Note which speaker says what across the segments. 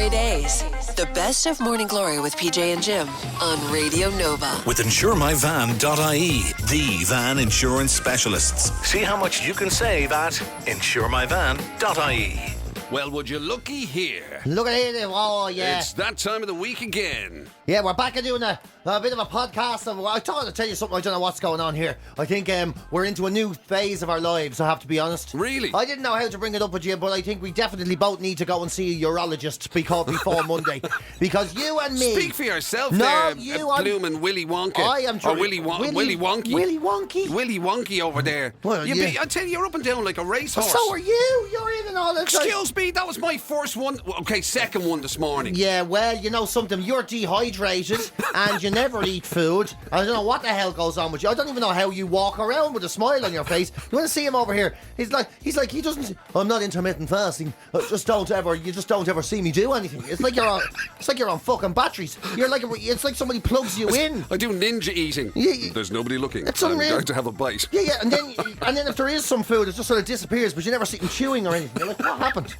Speaker 1: GloryDaze. The best of Morning Glory with PJ and Jim on Radio Nova.
Speaker 2: With InsureMyVan.ie, the van insurance specialists. See how much you can save at InsureMyVan.ie.
Speaker 3: Well, would you looky here?
Speaker 4: Look at it. Oh, yeah.
Speaker 3: It's that time of the week again.
Speaker 4: Yeah, we're back and doing a bit of a podcast. I thought I'd tell you something. I don't know what's going on here. I think we're into a new phase of our lives, I have to be honest.
Speaker 3: Really?
Speaker 4: I didn't know how to bring it up with you, but I think we definitely both need to go and see a urologist before Monday. Because you and me...
Speaker 3: Speak for yourself
Speaker 4: no,
Speaker 3: there,
Speaker 4: you
Speaker 3: bloomin' Willy Wonka.
Speaker 4: I am
Speaker 3: Or Willy Wonky.
Speaker 4: Willy Wonky?
Speaker 3: Willy Wonky over there.
Speaker 4: Well, yeah.
Speaker 3: I tell you, you're up and down like a racehorse.
Speaker 4: So are you. You're in and all that.
Speaker 3: Excuse me, that was my first one. Okay, second one this morning.
Speaker 4: Yeah, well, you know something. You're dehydrated and you never eat food. I don't know what the hell goes on with you. I don't even know how you walk around with a smile on your face. You want to see him over here? He's like he doesn't. I'm not intermittent fasting. You just don't ever see me do anything. It's like you're on fucking batteries. It's like somebody plugs you in.
Speaker 3: I do ninja eating.
Speaker 4: Yeah.
Speaker 3: There's nobody looking.
Speaker 4: It's
Speaker 3: I'm
Speaker 4: unreal.
Speaker 3: going to have a bite.
Speaker 4: Yeah, and then if there is some food, it just sort of disappears, but you never see him chewing or anything. You're like, what happened?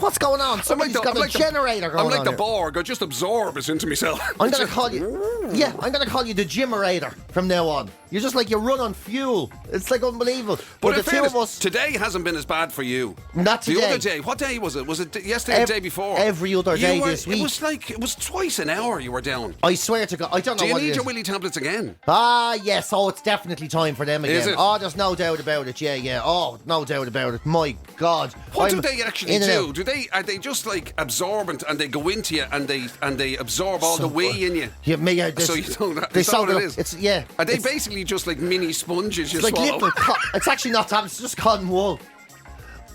Speaker 4: What's going on? Somebody's got a generator going on.
Speaker 3: I'm like the
Speaker 4: here.
Speaker 3: Borg. I just absorb it into myself.
Speaker 4: I'm going to call you... Yeah, I'm going to call you the Gymerator from now on. You're just like you run on fuel. It's like unbelievable.
Speaker 3: But
Speaker 4: the
Speaker 3: fairness,
Speaker 4: two of us...
Speaker 3: today hasn't been as bad for you.
Speaker 4: Not today.
Speaker 3: The other day. What day was it? Was it yesterday or the day before?
Speaker 4: Every other day this week.
Speaker 3: It was twice an hour you were down.
Speaker 4: I swear to God. I don't know what it is.
Speaker 3: Do you need your Willy tablets again?
Speaker 4: Ah, yes. Oh, it's definitely time for them again.
Speaker 3: Is it?
Speaker 4: Oh, there's no doubt about it. Yeah. Oh, no doubt about it. My God.
Speaker 3: What do they actually do? Are they just like absorbent and they go into you and they absorb all the whey in you?
Speaker 4: Yeah,
Speaker 3: so you don't. Is that what it is? Are they basically just like mini sponges you
Speaker 4: like
Speaker 3: swallow?
Speaker 4: It's actually not that. It's just cotton wool.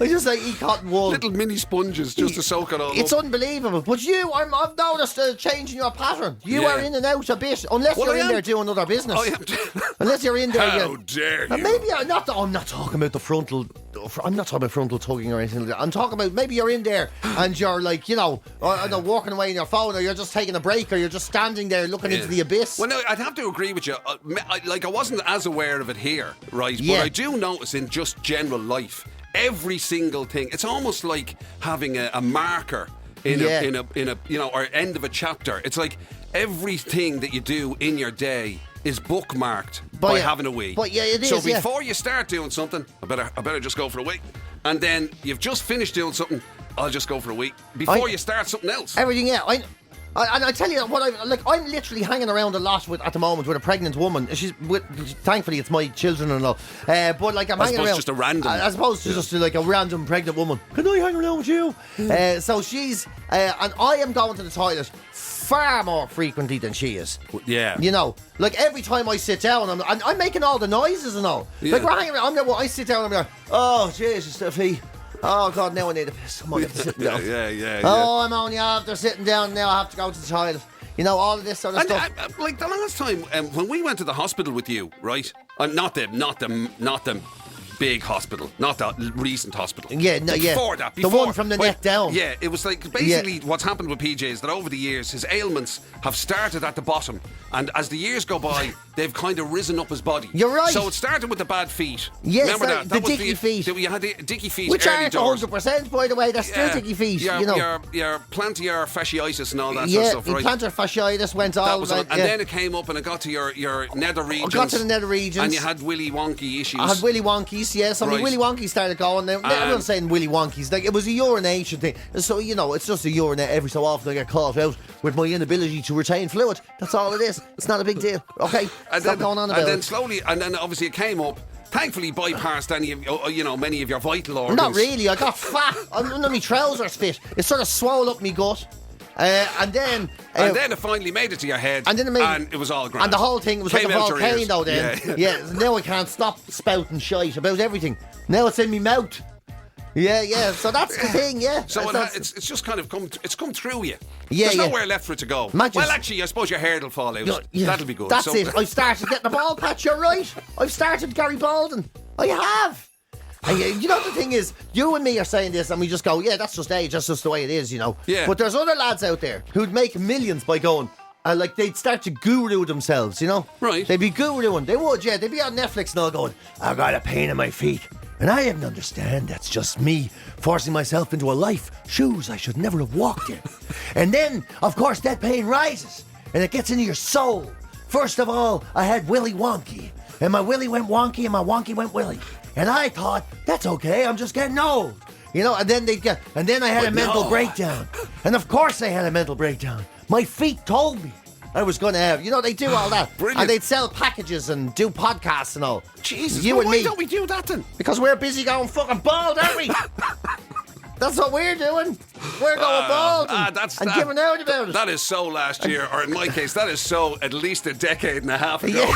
Speaker 4: I just eat cotton wool.
Speaker 3: Little mini sponges just to soak it all
Speaker 4: It's
Speaker 3: up.
Speaker 4: unbelievable. But I've noticed a change in your pattern. You are in and out a bit, unless you're in there doing other business. Unless you're in there.
Speaker 3: How dare you?
Speaker 4: Maybe I'm not talking about the frontal. I'm not talking about frontal tugging or anything like that. I'm talking about maybe you're in there and you're like, walking away on your phone, or you're just taking a break, or you're just standing there looking into the abyss.
Speaker 3: Well, no, I'd have to agree with you. I wasn't as aware of it here, right? Yeah. But I do notice in just general life, every single thing. It's almost like having a marker in a or end of a chapter. It's like everything that you do in your day is bookmarked by having a wee.
Speaker 4: But it is.
Speaker 3: So before you start doing something, I better just go for a wee. And then you've just finished doing something, I'll just go for a wee before you start something else.
Speaker 4: Everything, and I tell you what, I'm literally hanging around a lot at the moment with a pregnant woman. Thankfully, it's my children-in-law. But like I'm hanging around.
Speaker 3: Just a random.
Speaker 4: As opposed to just like a random pregnant woman. Can I hang around with you? So she's and I am going to the toilet far more frequently than she is.
Speaker 3: Yeah.
Speaker 4: Like every time I sit down, I'm making all the noises and all. Yeah. Like we're hanging around. I sit down and I'm like, oh Jesus, Steffi. Oh God, now I need a piss. I'm only after sitting down.
Speaker 3: Yeah.
Speaker 4: Oh, I'm only after sitting down now. I have to go to the toilet. All of this sort of stuff.
Speaker 3: Like the last time when we went to the hospital with you, right? Not the big hospital, not that recent hospital.
Speaker 4: Before that, the one from the neck down.
Speaker 3: Yeah, it was like basically what's happened with PJ is that over the years his ailments have started at the bottom, and as the years go by, they've kind of risen up his body.
Speaker 4: You're right.
Speaker 3: So it started with the bad feet.
Speaker 4: Yes,
Speaker 3: remember that?
Speaker 4: The dicky feet.
Speaker 3: You had the dicky feet,
Speaker 4: which
Speaker 3: early
Speaker 4: aren't
Speaker 3: doors.
Speaker 4: 100%, by the way. They're still dicky feet.
Speaker 3: Your plantar fasciitis and all that
Speaker 4: sort
Speaker 3: of stuff, right?
Speaker 4: Plantar fasciitis went all right.
Speaker 3: And then it came up and it got to your nether regions.
Speaker 4: I got to the nether regions.
Speaker 3: And you had Willy Wonky issues.
Speaker 4: I had Willy Wonkies, yes. Willy Wonky started going. Now, everyone's saying Willy Wonkies. Like, it was a urination thing. So, it's just a urinate. Every so often I get caught out with my inability to retain fluid. That's all it is. It's not a big deal. Okay? Stop going on about it.
Speaker 3: And then slowly, and then obviously it came up. Thankfully bypassed any of many of your vital organs.
Speaker 4: Not really. I got fat. None of my trousers fit. It sort of swelled up my gut. And then
Speaker 3: it finally made it to your head, and it was all grand.
Speaker 4: And the whole thing was like a volcano then. Yeah. Now I can't stop spouting shite about everything. Now it's in my mouth. Yeah. So that's the thing, yeah.
Speaker 3: So it's just kind of come through you.
Speaker 4: Yeah,
Speaker 3: There's nowhere left for it to go. Well, actually, I suppose your hair will fall out.
Speaker 4: Yeah,
Speaker 3: that'll be good.
Speaker 4: That's it. I started getting the ball patch. You're right. I've started Gary Baldwin. I have. And the thing is, you and me are saying this and we just go, yeah, that's just age, that's just the way it is,
Speaker 3: Yeah.
Speaker 4: But there's other lads out there who'd make millions by going, they'd start to guru themselves,
Speaker 3: Right.
Speaker 4: They'd be guruing. They would, yeah. They'd be on Netflix and all going, I got a pain in my feet. And I didn't understand that's just me forcing myself into a life, shoes I should never have walked in. And then, of course, that pain rises, and it gets into your soul. First of all, I had Willy Wonky, and my Willy went wonky, and my wonky went Willy. And I thought, that's okay, I'm just getting old. You know, and then I had a mental breakdown. And of course I had a mental breakdown. My feet told me I was going to have, you know, they do all that.
Speaker 3: Brilliant.
Speaker 4: And they'd sell packages and do podcasts and all.
Speaker 3: Jesus,
Speaker 4: you and
Speaker 3: why
Speaker 4: me.
Speaker 3: don't we do that then?
Speaker 4: Because we're busy going fucking bald, aren't we? That's what we're doing. We're going bald and giving out about it.
Speaker 3: That is so last year, or in my case, that is so at least a decade and a half ago.
Speaker 4: Yeah.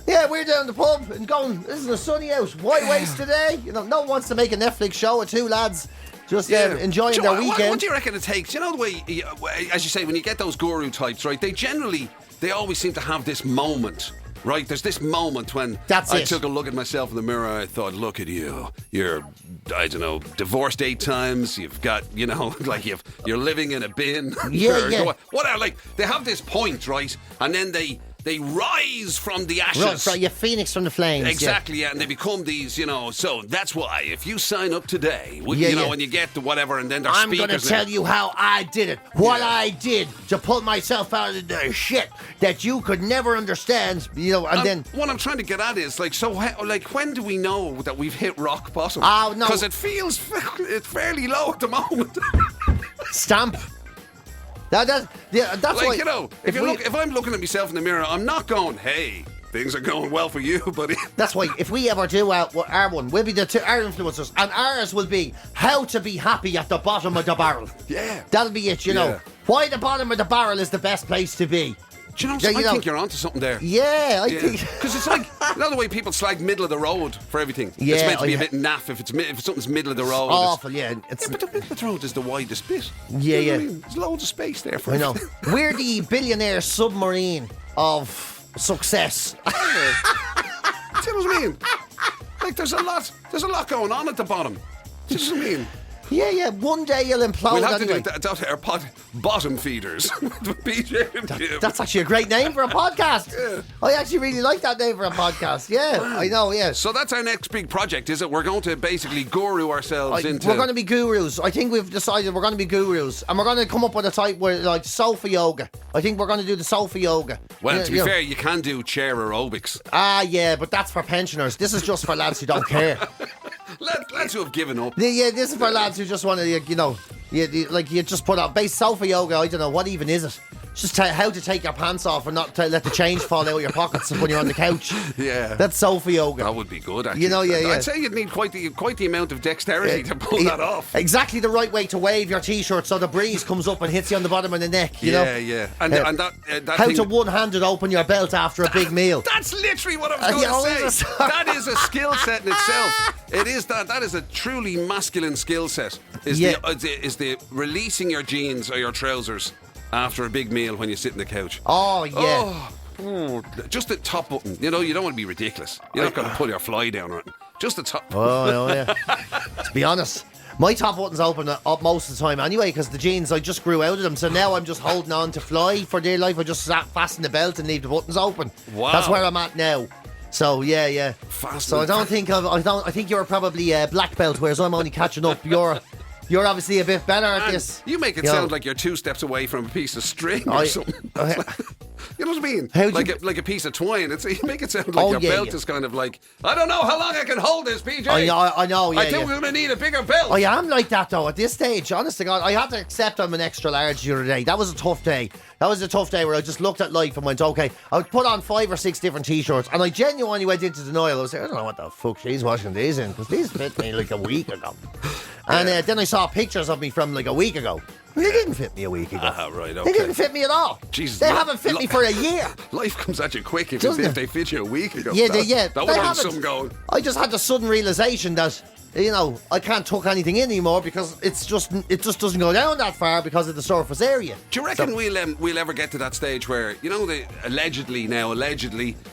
Speaker 4: Yeah, we're down the pub and going, this is a sunny out. Why waste today? You know, no one wants to make a Netflix show with two lads just enjoying their weekend.
Speaker 3: What do you reckon it takes? You know the way, as you say, when you get those guru types, right, they always seem to have this moment. Right, there's this moment when I took a look at myself in the mirror. I thought, look at you. You're, I don't know, divorced 8 times. You've got, you know, like you're living in a bin.
Speaker 4: Yeah.
Speaker 3: Whatever. Like they have this point, right, and then they rise from the ashes.
Speaker 4: Right, so you're phoenix from the flames.
Speaker 3: Exactly, yeah, and they become these, you know. So that's why if you sign up today, you know, and you get the whatever, and then there's
Speaker 4: I'm
Speaker 3: speakers.
Speaker 4: going to tell you how I did it. What I did to pull myself out of the shit that you could never understand. You know, and then
Speaker 3: what I'm trying to get at is like when do we know that we've hit rock bottom?
Speaker 4: Oh no,
Speaker 3: because it feels it's fairly low at the moment.
Speaker 4: Stamp. That's
Speaker 3: like,
Speaker 4: why,
Speaker 3: you know, if I'm looking at myself in the mirror, I'm not going, hey, things are going well for you, buddy.
Speaker 4: That's why if we ever do our one, we'll be our influencers, and ours will be how to be happy at the bottom of the barrel.
Speaker 3: Yeah.
Speaker 4: That'll be it, you know. Why the bottom of the barrel is the best place to be.
Speaker 3: Do you know, I think you're onto something there.
Speaker 4: Yeah, I think.
Speaker 3: Because it's like, you know the way people slag middle of the road for everything?
Speaker 4: Yeah,
Speaker 3: it's meant to be a bit naff if something's middle of the road.
Speaker 4: Awful,
Speaker 3: but the middle of the road is the widest bit.
Speaker 4: Yeah,
Speaker 3: you know what I mean? There's loads of space there for everything.
Speaker 4: I know. We're the billionaire submarine of success.
Speaker 3: See what I mean? Like there's a lot going on at the bottom. Do you know what I mean?
Speaker 4: Yeah. One day you'll implode.
Speaker 3: We'll have
Speaker 4: anyway.
Speaker 3: to do that. Our bottom feeders with PJ and Jim.
Speaker 4: That's actually a great name for a podcast.
Speaker 3: Yeah.
Speaker 4: I actually really like that name for a podcast. Yeah, I know. Yeah.
Speaker 3: So that's our next big project, is it? We're going to basically guru ourselves into.
Speaker 4: We're going to be gurus. I think we've decided we're going to be gurus, and we're going to come up with a type where like sofa yoga. I think we're going to do the sofa yoga.
Speaker 3: Well, to be fair, you can do chair aerobics.
Speaker 4: Yeah, but that's for pensioners. This is just for lads who don't care.
Speaker 3: Lads who have given up.
Speaker 4: Yeah, this is for lads who just want to, you know, you just put out base sofa yoga. I don't know what even is it. It's just how to take your pants off and not let the change fall out of your pockets when you're on the couch.
Speaker 3: Yeah,
Speaker 4: that's sofa yoga.
Speaker 3: That would be good, actually.
Speaker 4: You know,
Speaker 3: I'd say you'd need quite the amount of dexterity to pull that off.
Speaker 4: Exactly the right way to wave your t-shirt so the breeze comes up and hits you on the bottom of the neck. You know.
Speaker 3: Yeah. And that
Speaker 4: how
Speaker 3: thing,
Speaker 4: to one-handed open your belt after a big meal.
Speaker 3: That's literally what I was going to say. That is a skill set in itself. It is that. That is a truly masculine skill set. Is the releasing your jeans or your trousers after a big meal when you sit in the couch.
Speaker 4: Oh, yeah.
Speaker 3: Oh, just the top button. You know, you don't want to be ridiculous. You're not going to pull your fly down or anything. Just the top.
Speaker 4: Oh, no, yeah. To be honest, my top button's open up most of the time anyway, because the jeans, I just grew out of them. So now I'm just holding on to fly for dear life. I just fasten the belt and leave the buttons open.
Speaker 3: Wow.
Speaker 4: That's where I'm at now. So yeah. So I think you're probably a black belt, whereas I'm only catching up. You're obviously a bit better at this.
Speaker 3: You make it sound like you're 2 steps away from a piece of string or something. You know what I mean? Like a piece of twine. You make it sound like your belt is kind of like, I don't know how long I can hold this, PJ.
Speaker 4: I know. Yeah,
Speaker 3: I think we're going to need a bigger belt.
Speaker 4: I am like that though at this stage. Honest to God, I had to accept I'm an extra large the other day. That was a tough day. That was a tough day where I just looked at life and went, okay, I would put on 5 or 6 different t-shirts, and I genuinely went into denial. I was like, I don't know what the fuck she's washing these in, because these fit me like a week ago. And then I saw pictures of me from like a week ago. They didn't fit me a week ago.
Speaker 3: Right, okay.
Speaker 4: They didn't fit me at all.
Speaker 3: Jesus,
Speaker 4: they haven't fit me for a year.
Speaker 3: Life comes at you quick if they fit you a week ago.
Speaker 4: Yeah,
Speaker 3: that would have something going.
Speaker 4: I just had the sudden realisation that, you know, I can't tuck anything in anymore because it just doesn't go down that far because of the surface area.
Speaker 3: Do you reckon we'll ever get to that stage where, you know, allegedly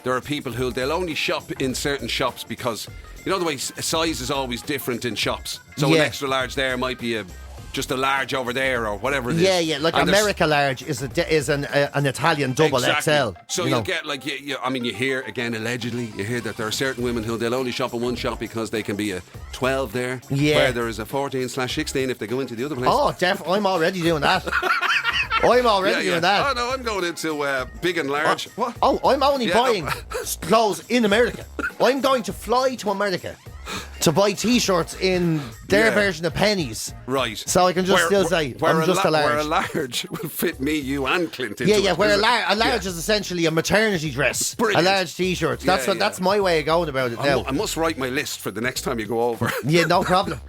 Speaker 3: there are people who they'll only shop in certain shops because, you know, the way size is always different in shops. So an extra large there might be a just a large over there or whatever it is.
Speaker 4: Yeah. Like
Speaker 3: And
Speaker 4: America large is an Italian double XL.
Speaker 3: So you'll get like, you hear, again, allegedly, you hear that there are certain women who they'll only shop in one shop because they can be a 12 there, where there is a 14/16 if they go into the other place.
Speaker 4: Oh, I'm already doing that. I'm already doing that.
Speaker 3: Oh, no, I'm going into big and large. What?
Speaker 4: Oh, I'm only buying clothes in America. I'm going to fly to America to buy T-shirts in their version of pennies.
Speaker 3: Right.
Speaker 4: So I can just still say, I'm just a large.
Speaker 3: Where a large will fit me, you and Clint into
Speaker 4: Yeah,
Speaker 3: it.
Speaker 4: where a large is essentially a maternity dress.
Speaker 3: Brilliant.
Speaker 4: A large T-shirt. That's my way of going about it now.
Speaker 3: I must write my list for the next time you go over.
Speaker 4: Yeah, no problem.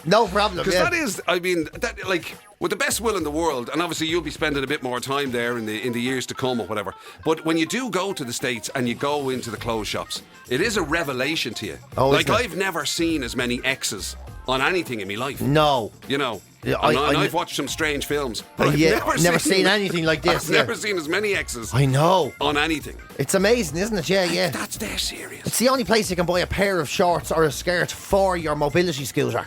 Speaker 4: No problem.
Speaker 3: Because that is, I mean, that like with the best will in the world, and obviously you'll be spending a bit more time there in the years to come or whatever. But when you do go to the States and you go into the clothes shops, it is a revelation to you.
Speaker 4: Oh,
Speaker 3: like I've never seen as many X's on anything in my life.
Speaker 4: No.
Speaker 3: You know.
Speaker 4: Yeah,
Speaker 3: I've watched some strange films. But I've
Speaker 4: never seen anything like this.
Speaker 3: I've never seen as many X's.
Speaker 4: I know.
Speaker 3: On anything.
Speaker 4: It's amazing, isn't it? Yeah.
Speaker 3: That's dead serious.
Speaker 4: It's the only place you can buy a pair of shorts or a skirt for your mobility scooter.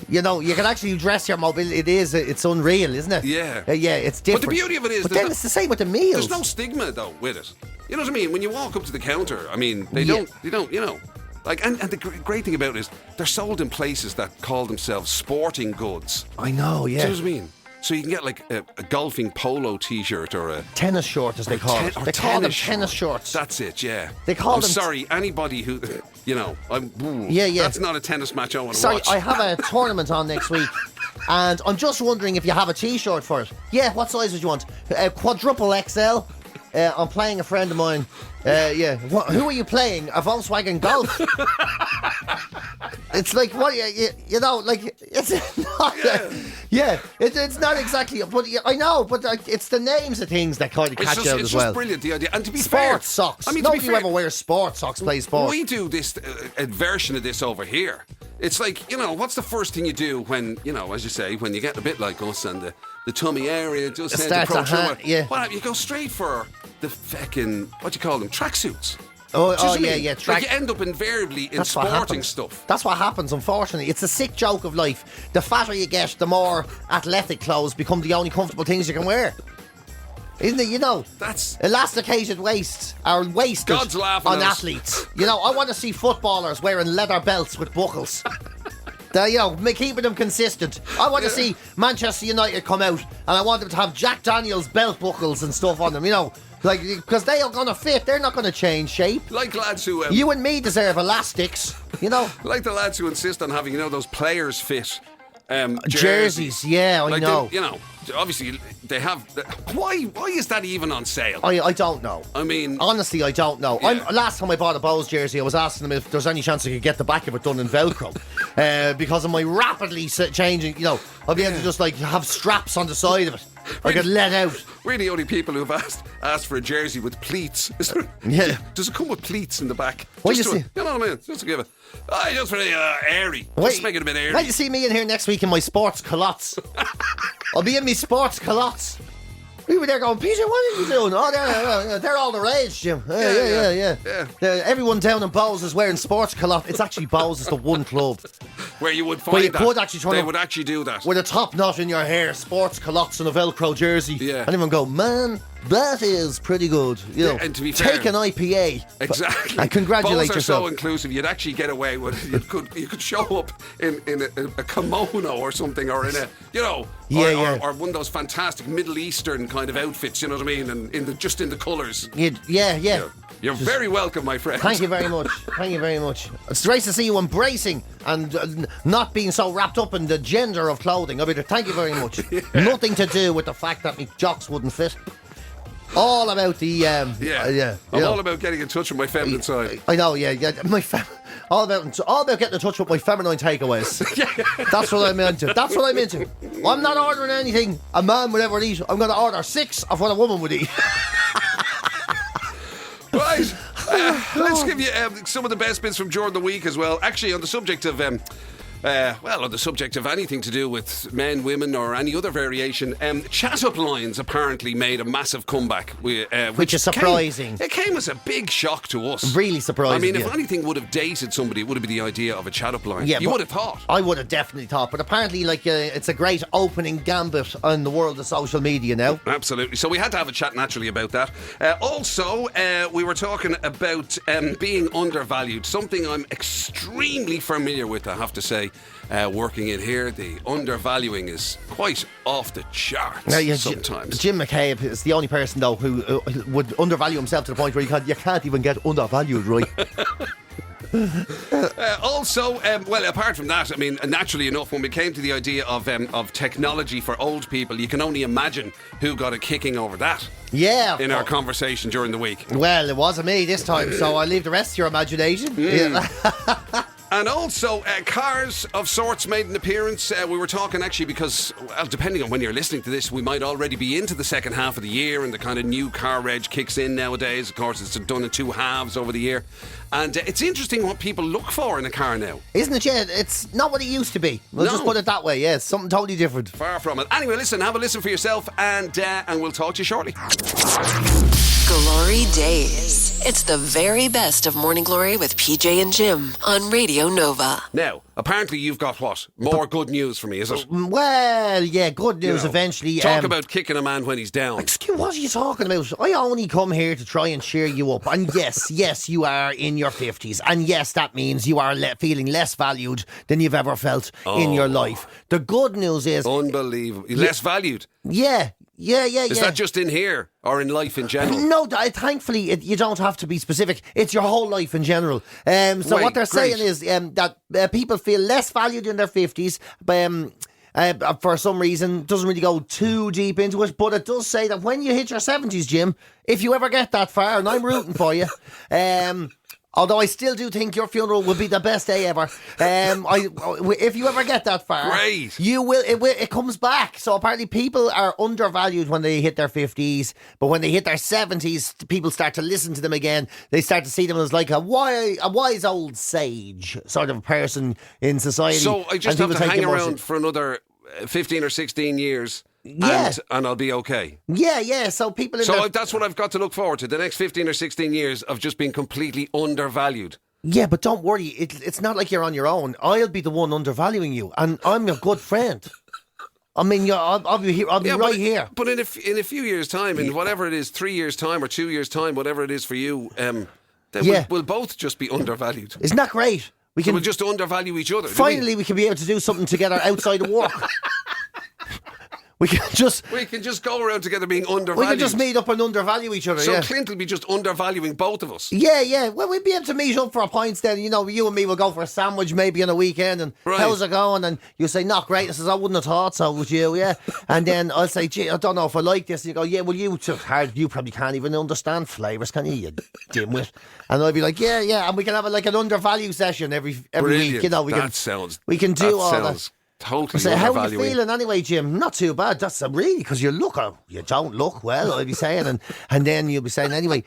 Speaker 4: You know, you can actually dress your mobility. It's unreal, isn't it?
Speaker 3: Yeah.
Speaker 4: Yeah, it's different.
Speaker 3: But the beauty of it is,
Speaker 4: but then it's the same with the meals.
Speaker 3: There's no stigma though with it. You know what I mean? When you walk up to the counter, I mean, they don't, you know. Like, and the great thing about it is they're sold in places that call themselves sporting goods.
Speaker 4: I know, yeah.
Speaker 3: Do you know what I mean? So you can get like a golfing polo T-shirt or a
Speaker 4: tennis short, as they call it. They call them tennis shorts.
Speaker 3: That's it, yeah.
Speaker 4: They call them.
Speaker 3: Sorry, anybody who, you know,
Speaker 4: yeah.
Speaker 3: That's not a tennis match I want to
Speaker 4: Sorry,
Speaker 3: watch.
Speaker 4: I have a tournament on next week, and I'm just wondering if you have a T-shirt for it. Yeah, what size would you want? Quadruple XL. I'm playing a friend of mine. Yeah. Who are you playing? A Volkswagen Golf? It's like, what, you know, like, it's not, it's not exactly, but I know, but it's the names of things that kind of catch out as well.
Speaker 3: It's just brilliant, the idea. And to be
Speaker 4: sports socks. I mean, nobody ever wears sports socks, play sports.
Speaker 3: We do this, a version of this over here. It's like, you know, what's the first thing you do when, you know, as you say, when you get a bit like us and the tummy area just tends to protrude? Well, you go straight for the fucking, what do you call them, tracksuits.
Speaker 4: Oh yeah.
Speaker 3: Like you end up invariably in sporting stuff.
Speaker 4: That's what happens, unfortunately. It's a sick joke of life. The fatter you get, the more athletic clothes become the only comfortable things you can wear. Isn't it? You know,
Speaker 3: that's
Speaker 4: elasticated waists are wasted
Speaker 3: God's laughing
Speaker 4: on athletes. You know, I want to see footballers wearing leather belts with buckles. You know, keeping them consistent. I want to see Manchester United come out, and I want them to have Jack Daniels belt buckles and stuff on them. You know. Like, because they are going to fit. They're not going to change shape.
Speaker 3: Like lads who...
Speaker 4: you and me deserve elastics, you know.
Speaker 3: Like the lads who insist on having, you know, those players fit
Speaker 4: jerseys. Yeah, I know.
Speaker 3: You know, obviously they have... Why is that even on sale?
Speaker 4: I don't know.
Speaker 3: I mean...
Speaker 4: Honestly, I don't know.
Speaker 3: Yeah.
Speaker 4: Last time I bought a Bose jersey, I was asking them if there's any chance I could get the back of it done in Velcro. Because of my rapidly changing, you know, I'll be able to just, like, have straps on the side of it. I could let out.
Speaker 3: We're the only people who've asked for a jersey with pleats.
Speaker 4: Yeah.
Speaker 3: Does it come with pleats in the back?
Speaker 4: What you see?
Speaker 3: You know what I mean? Just to give it. Just really airy. Just make it a bit airy.
Speaker 4: Wait, you see me in here next week in my sports culottes. I'll be in my sports culottes. We were there going, Peter, what are you doing? Oh, they're all the rage, Jim. Yeah. Everyone down in Bowes is wearing sports culottes. It's actually Bowes is the one club
Speaker 3: where you would find that.
Speaker 4: Could actually
Speaker 3: would actually do that.
Speaker 4: With a top knot in your hair, sports culottes and a Velcro jersey.
Speaker 3: Yeah.
Speaker 4: And everyone go, man, that is pretty good. You know,
Speaker 3: and to be fair,
Speaker 4: take an IPA.
Speaker 3: Exactly.
Speaker 4: And congratulate
Speaker 3: Bowes
Speaker 4: yourself.
Speaker 3: are so inclusive. You'd actually get away with it. You could show up in a kimono or something, or in a, you know, or one of those fantastic Middle Eastern kind of outfits. You know what I mean? And just in the colours.
Speaker 4: Yeah.
Speaker 3: You're very welcome, my friend.
Speaker 4: Thank you very much. Thank you very much. It's nice to see you embracing and not being so wrapped up in the gender of clothing. I mean, thank you very much.
Speaker 3: Yeah.
Speaker 4: Nothing to do with the fact that my jocks wouldn't fit. All about the
Speaker 3: I'm all about getting in touch with my feminine side.
Speaker 4: I know, all about getting in touch with my feminine takeaways. That's what I'm into. I'm not ordering anything a man would ever eat. I'm going to order 6 of what a woman would eat.
Speaker 3: Right. Let's give you some of the best bits from during the week as well. Actually, on the subject of on the subject of anything to do with men, women, or any other variation, chat-up lines apparently made a massive comeback.
Speaker 4: Which is surprising.
Speaker 3: It came as a big shock to us.
Speaker 4: Really surprising.
Speaker 3: I mean, if anything would have dated somebody, it would have been the idea of a chat-up line.
Speaker 4: Yeah,
Speaker 3: you would have thought.
Speaker 4: I would have definitely thought. But apparently, it's a great opening gambit in the world of social media now.
Speaker 3: Absolutely. So we had to have a chat naturally about that. Also, we were talking about being undervalued, something I'm extremely familiar with, I have to say. Working in here, the undervaluing is quite off the charts sometimes.
Speaker 4: Jim McCabe is the only person, though, who would undervalue himself to the point where you can't even get undervalued, right?
Speaker 3: Also, apart from that, I mean, naturally enough, when we came to the idea of technology for old people, you can only imagine who got a kicking over that.
Speaker 4: Yeah.
Speaker 3: In our conversation during the week.
Speaker 4: Well, it wasn't me this time, so I'll leave the rest to your imagination. Yeah.
Speaker 3: And also, cars of sorts made an appearance. We were talking actually because, well, depending on when you're listening to this, we might already be into the second half of the year and the kind of new car reg kicks in nowadays. Of course, it's done in two halves over the year. And it's interesting what people look for in a car now.
Speaker 4: Isn't it, yeah? It's not what it used to be. We'll just put it that way, yeah. It's something totally different.
Speaker 3: Far from it. Anyway, listen, have a listen for yourself and we'll talk to you shortly.
Speaker 1: GloryDaze. It's the very best of Morning Glory with PJ and Jim on Radio Nova.
Speaker 3: Now, apparently you've got what? More good news for me, is it?
Speaker 4: Well, yeah, good news eventually.
Speaker 3: Talk about kicking a man when he's down.
Speaker 4: Excuse, what are you talking about? I only come here to try and cheer you up. And yes, you are in your 50s. And yes, that means you are feeling less valued than you've ever felt in your life. The good news is...
Speaker 3: Unbelievable. Less valued?
Speaker 4: Yeah. Is
Speaker 3: that just in here or in life in general?
Speaker 4: No, thankfully you don't have to be specific. It's your whole life in general. What they're saying is that people feel less valued in their 50s. For some reason, doesn't really go too deep into it, but it does say that when you hit your 70s, Jim, if you ever get that far, and I'm rooting for you, although I still do think your funeral will be the best day ever. If you ever get that far,
Speaker 3: great.
Speaker 4: You will. It comes back. So apparently, people are undervalued when they hit their 50s, but when they hit their 70s, people start to listen to them again. They start to see them as like a wise old sage sort of person in society.
Speaker 3: So I just have to hang around for another 15 or 16 years.
Speaker 4: Yeah.
Speaker 3: And I'll be okay.
Speaker 4: Yeah. So people
Speaker 3: that's what I've got to look forward to. The next 15 or 16 years of just being completely undervalued.
Speaker 4: Yeah, but don't worry. It's not like you're on your own. I'll be the one undervaluing you, and I'm your good friend. I mean, I'll be here. I'll be right here.
Speaker 3: But in a few years' time, in whatever it is, 3 years' time or 2 years' time, whatever it is for you, then we'll both just be undervalued.
Speaker 4: Isn't that great?
Speaker 3: We'll just undervalue each other.
Speaker 4: Finally, we can be able to do something together outside of work. We can just
Speaker 3: go around together being undervalued.
Speaker 4: We can just meet up and undervalue each other.
Speaker 3: So Clint will be just undervaluing both of us.
Speaker 4: Yeah. Well, we'll be able to meet up for a pints then. You know, you and me will go for a sandwich maybe on a weekend. And how's it going? And you say, not great. I says, I wouldn't have thought so, would you? Yeah. And then I'll say, gee, I don't know if I like this. And you go, yeah, well, you probably can't even understand flavours, can you dimwit? And I'll be like, yeah. And we can have an undervalue session every week. You know, we can do all that.
Speaker 3: Totally.
Speaker 4: So how are you feeling anyway, Jim? Not too bad. That's really because you don't look well. I'll be saying, and then you'll be saying anyway.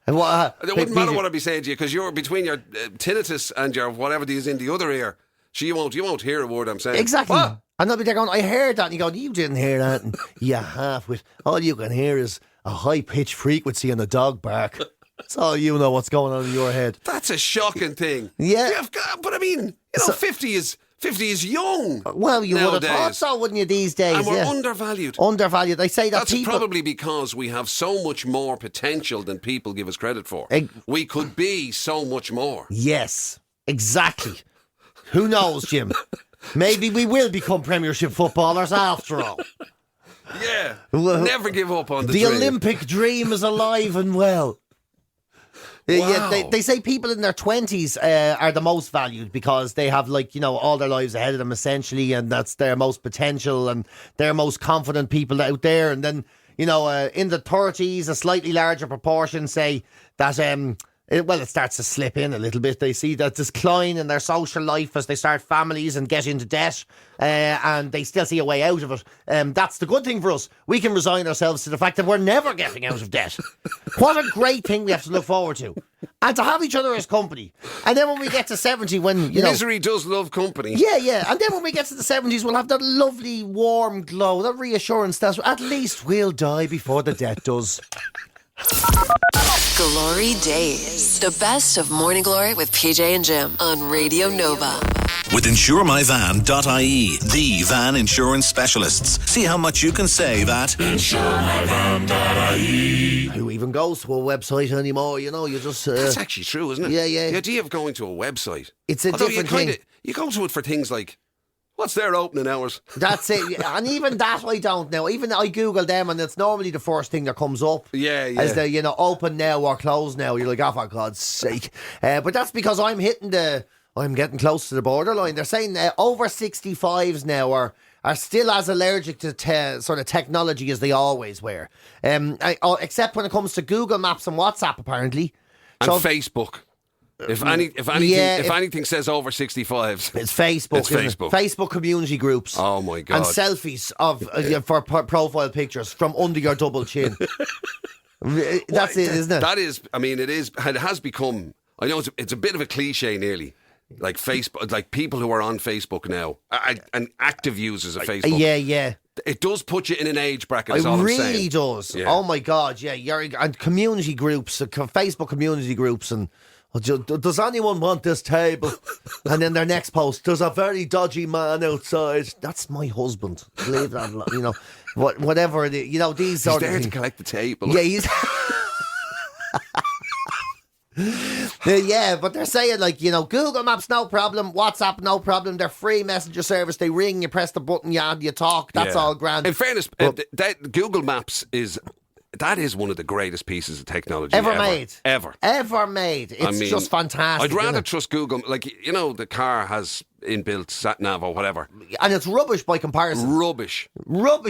Speaker 3: It wouldn't matter what I'd be saying to you because you're between your tinnitus and your whatever is in the other ear. So you won't hear a word I'm saying.
Speaker 4: Exactly.
Speaker 3: What?
Speaker 4: And I'll be there going, I heard that, and you go, you didn't hear that, and you have. With all you can hear is a high pitched frequency and a dog bark. That's all you know what's going on in your head.
Speaker 3: That's a shocking thing.
Speaker 4: Yeah.
Speaker 3: But I mean, 50 is young.
Speaker 4: Well, you
Speaker 3: nowadays.
Speaker 4: would have thought so, wouldn't you, these days?
Speaker 3: And we're undervalued.
Speaker 4: Undervalued. They say that
Speaker 3: that's probably because we have so much more potential than people give us credit for. We could be so much more.
Speaker 4: Yes, exactly. Who knows, Jim? Maybe we will become Premiership footballers after all.
Speaker 3: Yeah. Never give up on the dream.
Speaker 4: The Olympic dream is alive and well.
Speaker 3: Wow.
Speaker 4: Yeah, they say people in their 20s are the most valued because they have all their lives ahead of them essentially, and that's their most potential and their most confident people out there. And then in the 30s, a slightly larger proportion say that It starts to slip in a little bit. They see that decline in their social life as they start families and get into debt, and they still see a way out of it. That's the good thing for us. We can resign ourselves to the fact that we're never getting out of debt. What a great thing we have to look forward to. And to have each other as company. And then when we get to 70, when,
Speaker 3: misery does love company.
Speaker 4: Yeah. And then when we get to the 70s, we'll have that lovely warm glow, that reassurance that at least we'll die before the debt does.
Speaker 1: Glory Days. The best of Morning Glory with PJ and Jim on Radio Nova.
Speaker 2: With InsureMyVan.ie, the van insurance specialists. See how much you can save at InsureMyVan.ie.
Speaker 4: Who even goes to a website anymore? You just...
Speaker 3: That's actually true, isn't it?
Speaker 4: Yeah.
Speaker 3: The idea of going to a website.
Speaker 4: It's a different thing.
Speaker 3: You go to it for things like, what's their opening hours?
Speaker 4: That's it. And even that I don't know. Even I Google them and it's normally the first thing that comes up.
Speaker 3: Yeah.
Speaker 4: As they, open now or close now. You're like, oh, for God's sake. But that's because I'm getting close to the borderline. They're saying over 65s now are still as allergic to sort of technology as they always were. Except when it comes to Google Maps and WhatsApp, apparently.
Speaker 3: And Facebook. If anything says over 65s,
Speaker 4: it's Facebook.
Speaker 3: It's Facebook.
Speaker 4: Facebook community groups.
Speaker 3: Oh my God!
Speaker 4: And selfies for profile pictures from under your double chin. That's it, isn't it?
Speaker 3: That is. I mean, it is. It has become. I know it's a bit of a cliche, nearly. Like Facebook, like people who are on Facebook now and active users of Facebook.
Speaker 4: Yeah.
Speaker 3: It does put you in an age bracket. It
Speaker 4: really does. Yeah. Oh my God! Yeah, and community groups, Facebook community groups, and. Does anyone want this table? And then their next post, there's a very dodgy man outside. That's my husband. Believe that, whatever it is. These sort of things.
Speaker 3: He's there to collect the table.
Speaker 4: Yeah, he's... Yeah, but they're saying Google Maps, no problem. WhatsApp, no problem. They're free messenger service. They ring, you press the button, you talk. That's all grand.
Speaker 3: In fairness, Google Maps is... That is one of the greatest pieces of technology
Speaker 4: ever made.
Speaker 3: Ever made.
Speaker 4: It's just fantastic.
Speaker 3: I'd rather trust Google. The car has inbuilt sat nav or whatever,
Speaker 4: and it's rubbish by comparison.
Speaker 3: Rubbish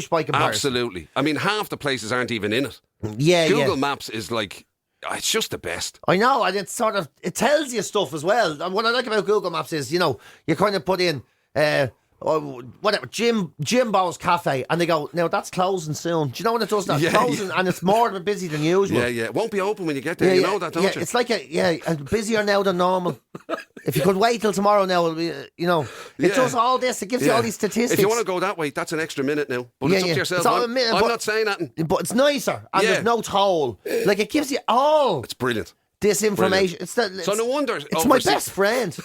Speaker 4: by comparison.
Speaker 3: Absolutely. I mean, half the places aren't even in it.
Speaker 4: Yeah,
Speaker 3: Google Maps is it's just the best.
Speaker 4: I know, and it tells you stuff as well. And what I like about Google Maps is, you kind of put in. Whatever, Jimbo's Cafe, and they go, now that's closing soon. Do you know when it does that? Closing, and it's more busy than usual.
Speaker 3: Yeah. It won't be open when you get there. You know that, don't you?
Speaker 4: It's like and busier now than normal. If you could wait till tomorrow now, it'll be, it does all this. It gives you all these statistics.
Speaker 3: If you want to go that way, that's an extra minute now. But it's up to yourself. I'm not saying that.
Speaker 4: But it's nicer, and there's no toll. It gives you all.
Speaker 3: It's brilliant.
Speaker 4: This information.
Speaker 3: Brilliant. So no wonder.
Speaker 4: It's my best friend.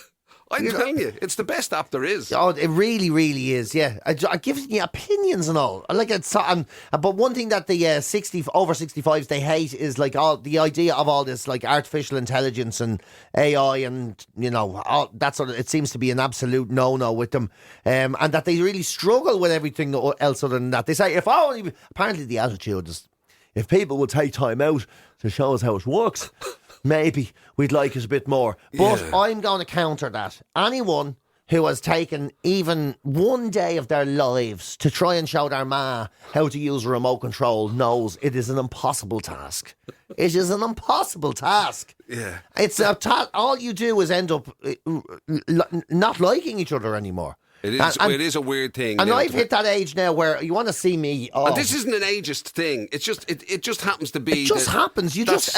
Speaker 3: I'm telling you, it's the best app there is.
Speaker 4: Oh, it really, really is. Yeah, it gives you opinions and all. I like it. But one thing that the over 65s they hate is all the idea of all this artificial intelligence and AI and all that sort of. It seems to be an absolute no with them, and that they really struggle with everything else other than that. They say apparently the attitude is if people would take time out to show us how it works. Maybe we'd like it a bit more. But I'm going to counter that. Anyone who has taken even one day of their lives to try and show their ma how to use a remote control knows it is an impossible task. It is an impossible task.
Speaker 3: Yeah.
Speaker 4: It's all you do is end up not liking each other anymore.
Speaker 3: It is a weird thing.
Speaker 4: And I've hit that age now where you want to see me.
Speaker 3: And this isn't an ageist thing. It's just it just happens to be.
Speaker 4: It just happens. It just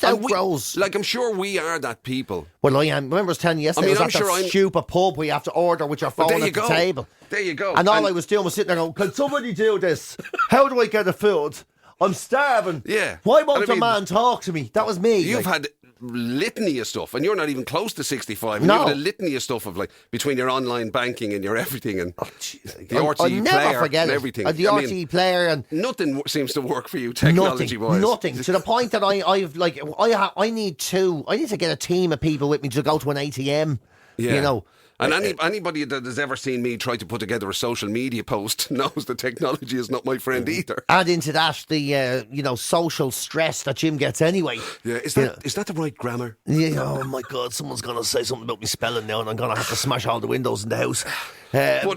Speaker 4: outgrows.
Speaker 3: I'm sure we are that people.
Speaker 4: Well, I am. Remember I was telling you yesterday, I was at that stupid pub where you have to order with your phone at the table.
Speaker 3: There you go.
Speaker 4: And all I was doing was sitting there going, can somebody do this? How do I get the food? I'm starving.
Speaker 3: Yeah.
Speaker 4: Why won't a man talk to me? That was me.
Speaker 3: You've had litany of stuff, and you're not even close to 65. And
Speaker 4: no.
Speaker 3: You've had a litany of stuff of between your online banking and your everything and the RTE
Speaker 4: I'll never
Speaker 3: player
Speaker 4: forget
Speaker 3: and
Speaker 4: it.
Speaker 3: everything.
Speaker 4: The RTE player and
Speaker 3: nothing seems to work for you technology-wise.
Speaker 4: Nothing. To the point that I need to get a team of people with me to go to an ATM.
Speaker 3: Yeah. And anybody that has ever seen me try to put together a social media post knows that technology is not my friend either.
Speaker 4: Add into that the social stress that Jim gets anyway.
Speaker 3: Yeah, is that the right grammar?
Speaker 4: Yeah. Oh my God, someone's gonna say something about me spelling now, and I'm gonna have to smash all the windows in the house.
Speaker 3: And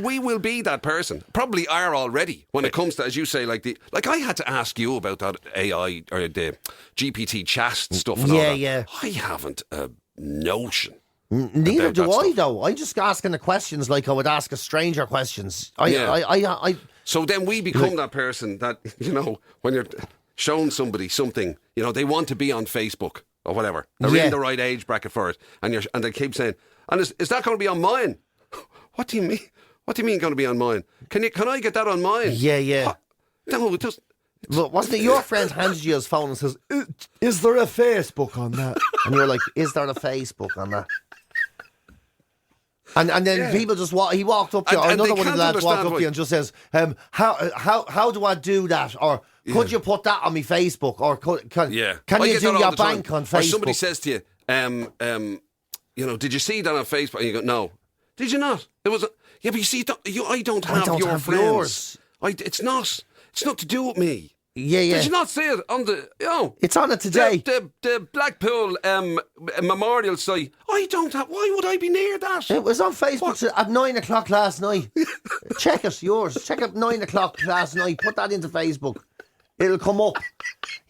Speaker 3: we will be that person. Probably are already when it comes to, as you say, like I had to ask you about that AI or the GPT chat stuff. And all that.
Speaker 4: Yeah.
Speaker 3: I haven't a notion.
Speaker 4: Neither do I,
Speaker 3: stuff.
Speaker 4: though. I'm just asking the questions like I would ask a stranger questions.
Speaker 3: So then we become that person that, when you're showing somebody something, they want to be on Facebook or whatever. They're in the right age bracket for it. And they keep saying, and is that going to be on mine? What do you mean? What do you mean going to be on mine? Can I get that on mine?
Speaker 4: Yeah.
Speaker 3: No, it doesn't.
Speaker 4: But wasn't it your friend hands you his phone and says, "Is there a Facebook on that?" And you're like, "Is there a Facebook on that?" And then people just he walked up to you, or another one of the lads walked up to you and just says, how do I do that? Or could you put that on my Facebook? Or can you do your bank on Facebook?
Speaker 3: Or somebody says to you, did you see that on Facebook? And you go, no. Did you not? It was but you see, I don't have your friends. It's not to do with me.
Speaker 4: Yeah.
Speaker 3: Did you not see it on the?
Speaker 4: It's on it today.
Speaker 3: The Blackpool memorial site. I don't have. Why would I be near that?
Speaker 4: It was on Facebook at 9 o'clock last night. Check it, yours. Check it 9 o'clock last night. Put that into Facebook. It'll come up.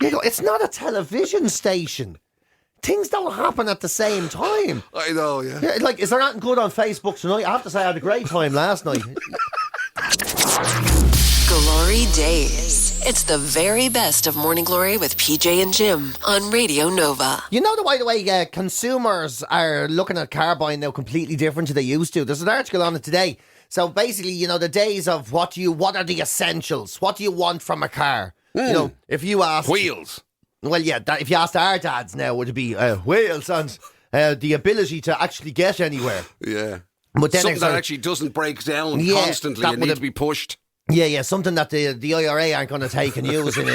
Speaker 4: It's not a television station. Things don't happen at the same time.
Speaker 3: I know. Yeah.
Speaker 4: Is there anything good on Facebook tonight? I have to say I had a great time last night.
Speaker 1: GloryDaze. It's the very best of Morning Glory with PJ and Jim on Radio Nova.
Speaker 4: You know the way consumers are looking at car buying now completely different to they used to. There's an article on it today. So basically, the days of what are the essentials? What do you want from a car? If you ask
Speaker 3: wheels.
Speaker 4: Well, yeah, if you asked our dads now, would it be wheels and the ability to actually get anywhere?
Speaker 3: Yeah.
Speaker 4: But then
Speaker 3: something that actually doesn't break down constantly and needs to be pushed.
Speaker 4: Yeah, something that the IRA aren't going to take and use in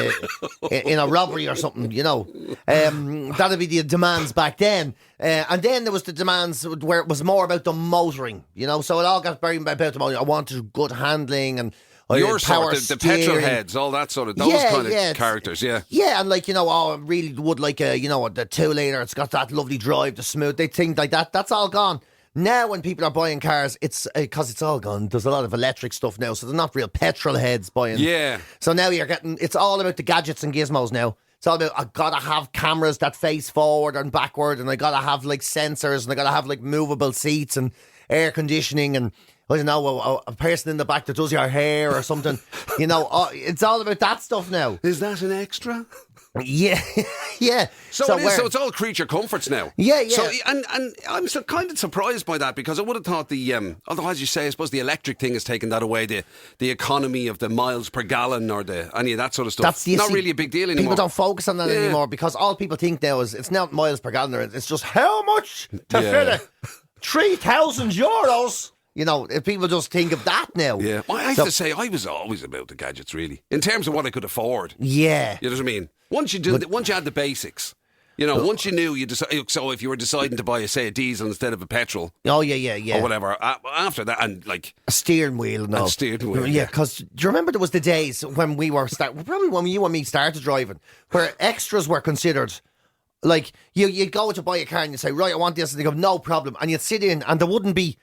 Speaker 4: a robbery or something, that'd be the demands back then. And then there was the demands where it was more about the motoring, so it all got very about the motoring. I wanted good handling and
Speaker 3: your
Speaker 4: power
Speaker 3: sort, the petrol heads, all that sort of, those kind of characters, yeah.
Speaker 4: Yeah, and I really would like the 2-litre, it's got that lovely drive, the smooth, they think like that, that's all gone. Now when people are buying cars, it's because it's all gone. There's a lot of electric stuff now, so they're not real petrol heads buying.
Speaker 3: Yeah.
Speaker 4: So now it's all about the gadgets and gizmos now. It's all about, I gotta have cameras that face forward and backward, and I gotta have sensors, and I gotta have movable seats and air conditioning, and I don't know, a person in the back that does your hair or something. It's all about that stuff now.
Speaker 3: Is that an extra?
Speaker 4: Yeah, yeah.
Speaker 3: So it's all creature comforts now.
Speaker 4: Yeah.
Speaker 3: So and I'm so kind of surprised by that, because I would have thought although as you say, I suppose the electric thing has taken that away, the economy of the miles per gallon or any of that sort of stuff. That's not really a big deal anymore.
Speaker 4: People don't focus on that anymore, because all people think now is it's not miles per gallon. It's just how much to fill it. 3,000 euros. If people just think of that now.
Speaker 3: Yeah. I have to say, I was always about the gadgets, really, in terms of what I could afford.
Speaker 4: Yeah.
Speaker 3: You know what I mean? Once you had the basics, once you knew, so if you were deciding to buy, say, a diesel instead of a petrol.
Speaker 4: Oh, yeah.
Speaker 3: Or whatever. After that, and
Speaker 4: a steering wheel, no.
Speaker 3: A steering wheel.
Speaker 4: Yeah, because do you remember there was the days when we were, probably when you and me started driving, where extras were considered. You'd go to buy a car and you'd say, right, I want this, and they go, no problem. And you'd sit in and there'd be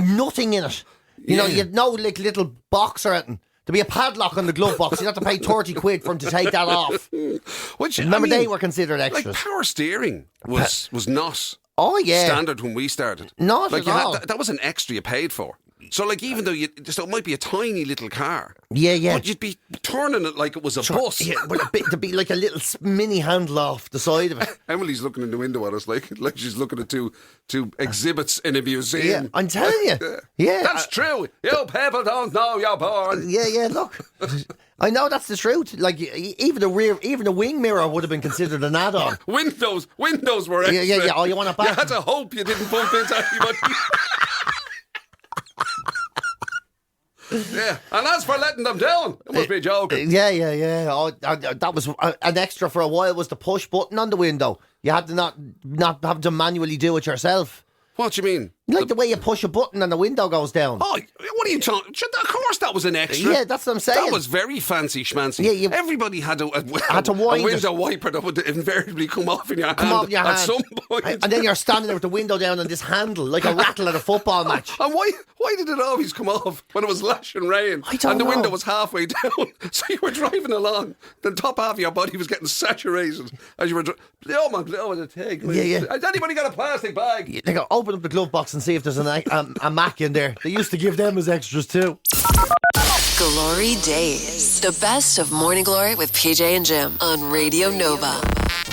Speaker 4: nothing in it. You'd no little box or anything. There'd be a padlock on the glove box. You'd have to pay 30 quid for him to take that off. They were considered extras.
Speaker 3: Power steering was not standard when we started.
Speaker 4: Not at all.
Speaker 3: That was an extra you paid for. So, even though it might be a tiny little car, but you'd be turning it like it was a bus.
Speaker 4: Yeah, but there'd be like a little mini handle off the side of it.
Speaker 3: Emily's looking in the window at us like she's looking at two exhibits in a museum.
Speaker 4: Yeah, I'm telling you. Yeah,
Speaker 3: that's true. You people don't know you're born.
Speaker 4: Yeah. Look, I know that's the truth. Even the wing mirror would have been considered an add-on.
Speaker 3: Windows were extra.
Speaker 4: Yeah. Oh, you want a back?
Speaker 3: You had to hope you didn't bump into anybody. Yeah, and as for letting them down, it must be a joke.
Speaker 4: Yeah. Oh, that was an extra for a while. Was the push button on the window? You had to not have to manually do it yourself.
Speaker 3: What do you mean?
Speaker 4: Like the way you push a button and the window goes down.
Speaker 3: Oh, what are you talking? Of course, that was an extra.
Speaker 4: Yeah, that's what I'm saying.
Speaker 3: That was very fancy schmancy.
Speaker 4: Yeah,
Speaker 3: everybody had a
Speaker 4: wind
Speaker 3: window wiper that would invariably come off in your hand at some point.
Speaker 4: And then you're standing there with the window down and this handle like a rattle at a football match.
Speaker 3: And why did it always come off when it was lashing rain?
Speaker 4: I don't
Speaker 3: and the
Speaker 4: know.
Speaker 3: window was halfway down, so you were driving along. The top half of your body was getting saturated as you were. Oh my God, what a take!
Speaker 4: Yeah.
Speaker 3: Has anybody got a plastic bag?
Speaker 4: They go, open up the glove box and see if there's a Mac in there. They used to give them as extras too.
Speaker 1: Glory Days. The best of Morning Glory with PJ and Jim on Radio Nova.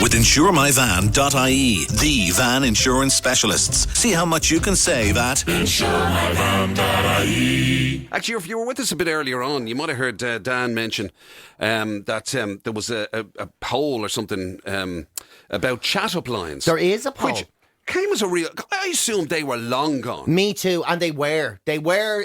Speaker 2: With InsureMyVan.ie, the van insurance specialists. See how much you can save at InsureMyVan.ie.
Speaker 3: Actually, if you were with us a bit earlier on, you might have heard Dan mention that there was a poll or something about chat-up lines.
Speaker 4: There is a poll.
Speaker 3: Which came as a real... I assumed they were long gone.
Speaker 4: Me too, and they were.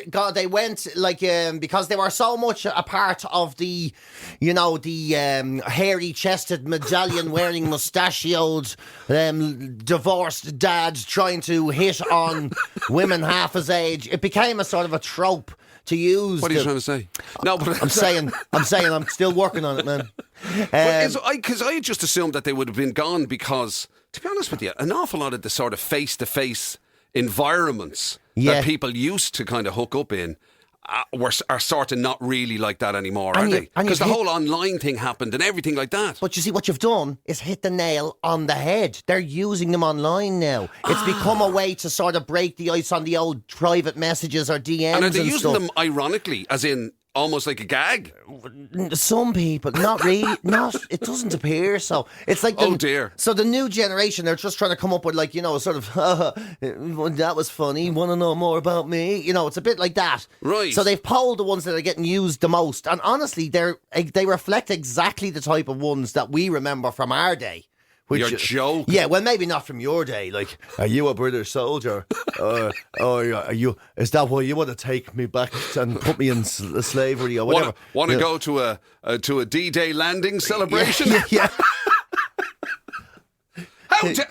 Speaker 4: God, they went like because they were so much a part of the, hairy-chested, medallion-wearing, mustachioed, divorced dad trying to hit on women half his age. It became a sort of a trope to use.
Speaker 3: What are you trying to say? No, but
Speaker 4: I'm saying I'm still working on it, man.
Speaker 3: Because I just assumed that they would have been gone because, to be honest with you, an awful lot of the sort of face-to-face environments that people used to kind of hook up in are sort of not really like that anymore, are they? Because the whole online thing happened and everything like that.
Speaker 4: But you see, what you've done is hit the nail on the head. They're using them online now. It's become a way to sort of break the ice on the old private messages or DMs
Speaker 3: and are they using
Speaker 4: stuff.
Speaker 3: them ironically, as in almost like a gag?
Speaker 4: Some people, not really. It doesn't appear so. It's like
Speaker 3: oh dear.
Speaker 4: So the new generation, they're just trying to come up with sort of that was funny. Want to know more about me? It's a bit like that.
Speaker 3: Right.
Speaker 4: So they've polled the ones that are getting used the most, and honestly, they reflect exactly the type of ones that we remember from our day.
Speaker 3: You're joking.
Speaker 4: Yeah, well, maybe not from your day. Like, are you a British soldier? Or are you? Is that why you want to take me back and put me in slavery or whatever?
Speaker 3: Want to go to a D-Day landing celebration?
Speaker 4: Yeah.
Speaker 3: Can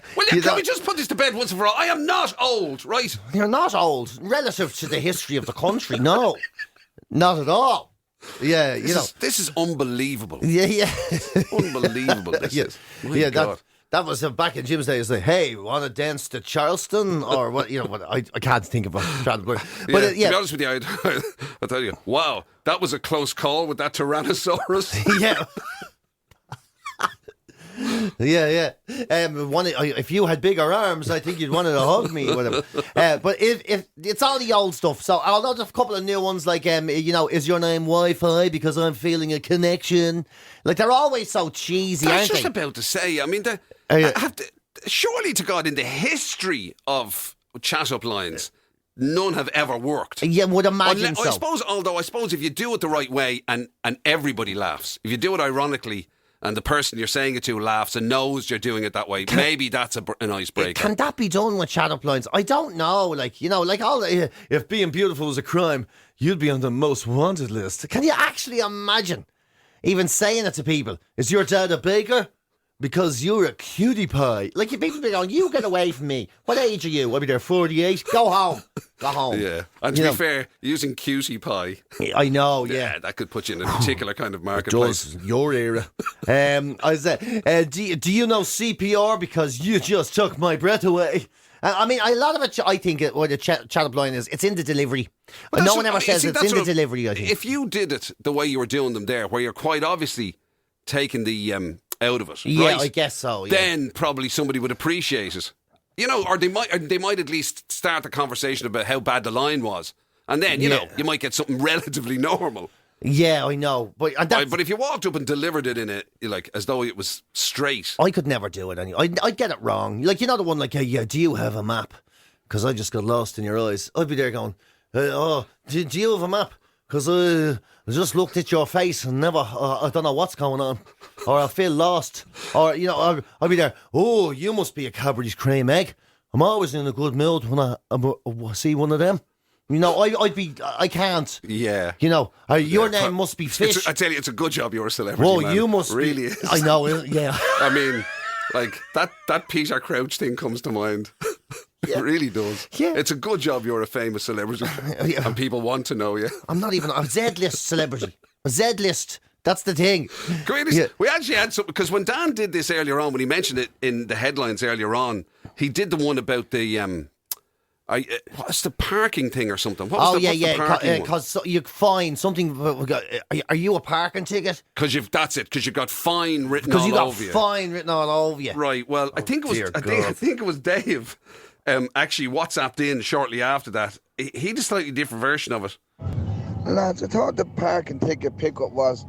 Speaker 3: we just put this to bed once and for all? I am not old, right?
Speaker 4: You're not old, relative to the history of the country. No, not at all. Yeah,
Speaker 3: this is unbelievable.
Speaker 4: Yeah.
Speaker 3: Unbelievable. This is. My God.
Speaker 4: That was back in Jim's day. It's like, hey, want to dance to Charleston or what? What I can't think of. But
Speaker 3: to be honest with you, I'll tell you. Wow, that was a close call with that Tyrannosaurus.
Speaker 4: Yeah. Yeah. If you had bigger arms, I think you'd want to hug me. Whatever. But if it's all the old stuff. So although there's a couple of new ones like is your name Wi-Fi because I'm feeling a connection. Like they're always so cheesy.
Speaker 3: I was
Speaker 4: aren't
Speaker 3: just
Speaker 4: they?
Speaker 3: about to say. I mean, surely to God, in the history of chat-up lines, none have ever worked.
Speaker 4: Yeah, would imagine so.
Speaker 3: I suppose if you do it the right way and everybody laughs, if you do it ironically and the person you're saying it to laughs and knows you're doing it that way, maybe that's an icebreaker.
Speaker 4: Can that be done with chat-up lines? I don't know. If being beautiful was a crime, you'd be on the most wanted list. Can you actually imagine even saying it to people? Is your dad a baker? Because you're a cutie pie. Like, people be going, you get away from me. What age are you? I'll be there 48. Go home.
Speaker 3: Yeah. And to be fair, using cutie pie.
Speaker 4: I know, yeah.
Speaker 3: That could put you in a particular kind of marketplace.
Speaker 4: It does. Your era. I said, do you know CPR? Because you just took my breath away. I mean, a lot of it, I think, what the chat-up line is, it's in the delivery. No one ever says it's in the delivery, I think.
Speaker 3: If you did it the way you were doing them there, where you're quite obviously taking the out of it,
Speaker 4: yeah,
Speaker 3: right?
Speaker 4: I guess so. Yeah.
Speaker 3: Then probably somebody would appreciate it, or they might at least start the conversation about how bad the line was, and then you might get something relatively normal.
Speaker 4: Yeah, I know, but
Speaker 3: if you walked up and delivered it in as though it was straight,
Speaker 4: I could never do it. I'd get it wrong. Like, the one like, yeah, do you have a map? Because I just got lost in your eyes. I'd be there going, do you have a map? Because I just looked at your face and I don't know what's going on. Or I feel lost. Or, I'll be there, oh, you must be a Cadbury's cream egg. I'm always in a good mood when I see one of them. I can't.
Speaker 3: Yeah.
Speaker 4: Your name must be Fish.
Speaker 3: I tell you, it's a good job you're a celebrity, man.
Speaker 4: You must
Speaker 3: really
Speaker 4: be.
Speaker 3: Is.
Speaker 4: I know, yeah.
Speaker 3: I mean, like, that Peter Crouch thing comes to mind. It really does.
Speaker 4: Yeah.
Speaker 3: It's a good job you're a famous celebrity and people want to know you.
Speaker 4: I'm not even a Z-list celebrity. A Z-list. That's the thing.
Speaker 3: We actually had something, because when Dan did this earlier on, when he mentioned it in the headlines earlier on, he did the one about the what's the parking thing or something? What's the parking
Speaker 4: because you find something. Are you a parking ticket?
Speaker 3: Because you've got fine written all over you.
Speaker 4: Because you got fine written all over you.
Speaker 3: Right. Well, I think it was Dave. Actually, WhatsApped in shortly after that. He had a slightly different version of it.
Speaker 5: Lads, I thought the parking ticket pickup was,